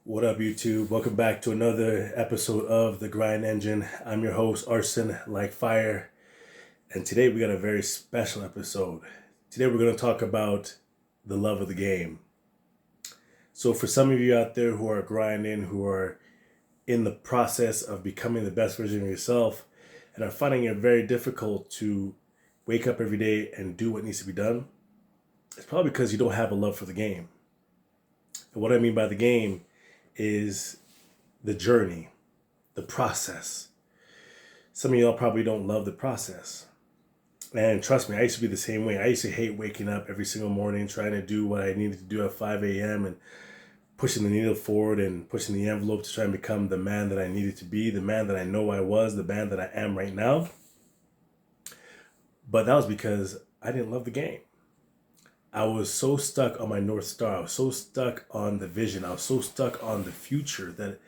What up, YouTube? Welcome back to another episode of The Grind Engine. I'm your host, Arson Like Fire, and today we got a very special episode. Today we're going to talk about the love of the game. So, for some of you out there who are grinding, who are in the process of becoming the best version of yourself, and are finding it very difficult to wake up every day and do what needs to be done, it's probably because you don't have a love for the game. And what I mean by the game is the journey, the process. Some of y'all probably don't love the process. And trust me, I used to be the same way. I used to hate waking up every single morning trying to do what I needed to do at 5 a.m. and pushing the needle forward and pushing the envelope to try and become the man that I needed to be, the man that I know I was, the man that I am right now. But that was because I didn't love the game. I was so stuck on my North Star. I was so stuck on the vision. I was so stuck on the future that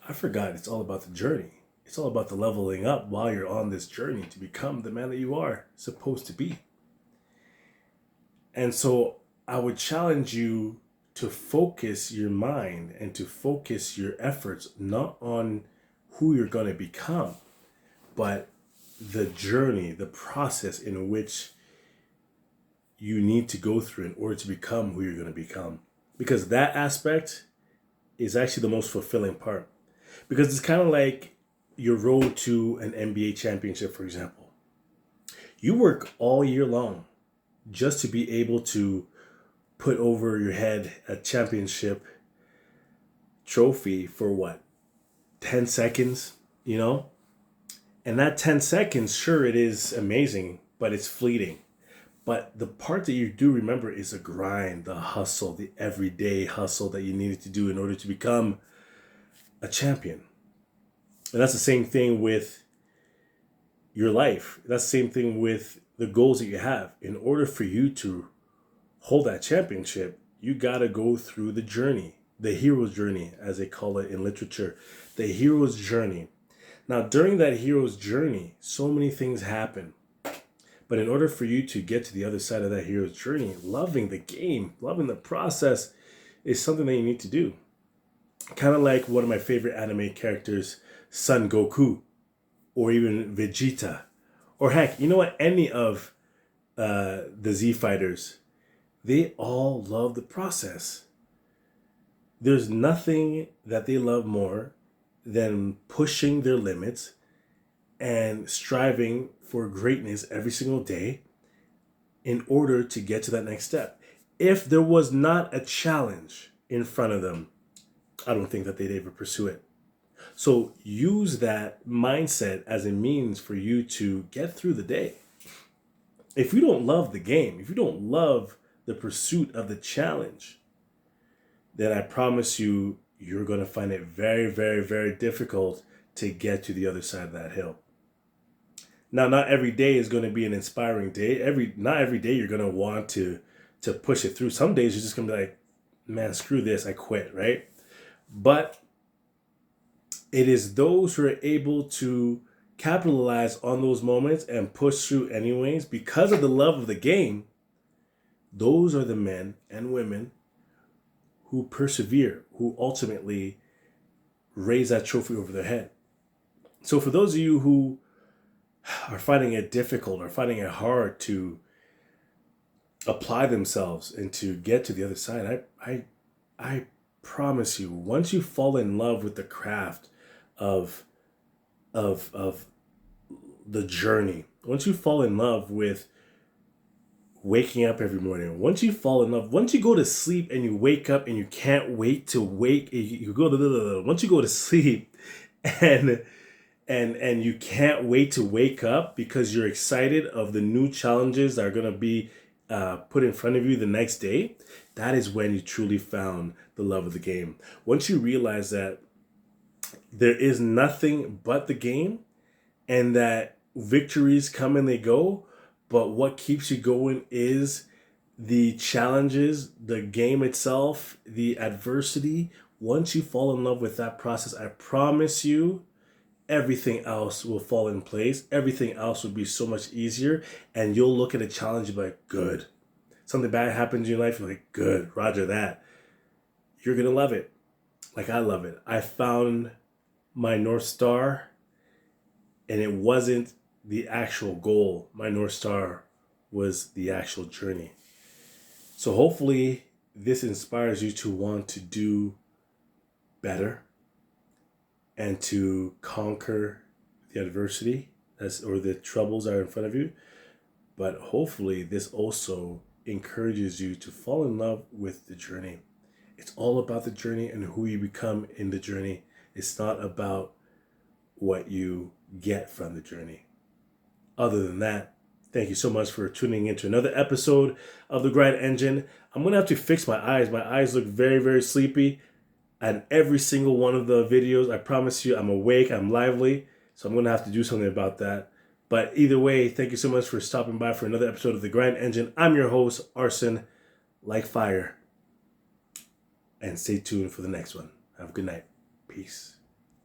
I forgot it's all about the journey. It's all about the leveling up while you're on this journey to become the man that you are supposed to be. And so I would challenge you to focus your mind and to focus your efforts not on who you're going to become, but the journey, the process in which you need to go through in order to become who you're going to become. Because that aspect is actually the most fulfilling part. Because it's kind of like your road to an NBA championship, for example. You work all year long just to be able to put over your head a championship trophy for what? 10 seconds, you know? And that 10 seconds, sure, it is amazing, but it's fleeting. But the part that you do remember is the grind, the hustle, the everyday hustle that you needed to do in order to become a champion. And that's the same thing with your life. That's the same thing with the goals that you have. In order for you to hold that championship, you got to go through the journey, the hero's journey, as they call it in literature, the hero's journey. Now, during that hero's journey, so many things happen. But in order for you to get to the other side of that hero's journey, loving the game, loving the process is something that you need to do. Kind of like one of my favorite anime characters, Son Goku, or even Vegeta. Or heck, you know what? Any of the Z fighters, they all love the process. There's nothing that they love more than pushing their limits and striving for greatness every single day in order to get to that next step. If there was not a challenge in front of them, I don't think that they'd ever pursue it. So use that mindset as a means for you to get through the day. If you don't love the game, if you don't love the pursuit of the challenge, then I promise you, you're going to find it very, very, very difficult to get to the other side of that hill. Now, not every day is going to be an inspiring day. Not every day you're going to want to push it through. Some days you're just going to be like, man, screw this, I quit, right? But it is those who are able to capitalize on those moments and push through anyways because of the love of the game. Those are the men and women who persevere, who ultimately raise that trophy over their head. So for those of you who are finding it difficult or finding it hard to apply themselves and to get to the other side, I promise you, once you fall in love with the craft of the journey, once you fall in love with waking up every morning, once you fall in love, once you go to sleep and you wake up and you can't wait to wake, you go to once you go to sleep and you can't wait to wake up because you're excited of the new challenges that are going to be put in front of you the next day, that is when you truly found the love of the game. Once you realize that there is nothing but the game and that victories come and they go, but what keeps you going is the challenges, the game itself, the adversity. Once you fall in love with that process, I promise you, everything else will fall in place. Everything else will be so much easier. And you'll look at a challenge and be like, good. Something bad happens in your life, you're like, good, roger that. You're going to love it. like, I love it. I found my North Star, and it wasn't the actual goal. My North Star was the actual journey. So hopefully this inspires you to want to do better and to conquer the adversity or the troubles that are in front of you. But hopefully this also encourages you to fall in love with the journey. It's all about the journey and who you become in the journey. It's not about what you get from the journey. Other than that, thank you so much for tuning into another episode of The Grind Engine. I'm going to have to fix my eyes. My eyes look very, very sleepy. And every single one of the videos, I promise you, I'm awake, I'm lively. So I'm going to have to do something about that. But either way, thank you so much for stopping by for another episode of The Grind Engine. I'm your host, Arson, like fire. And stay tuned for the next one. Have a good night. Peace.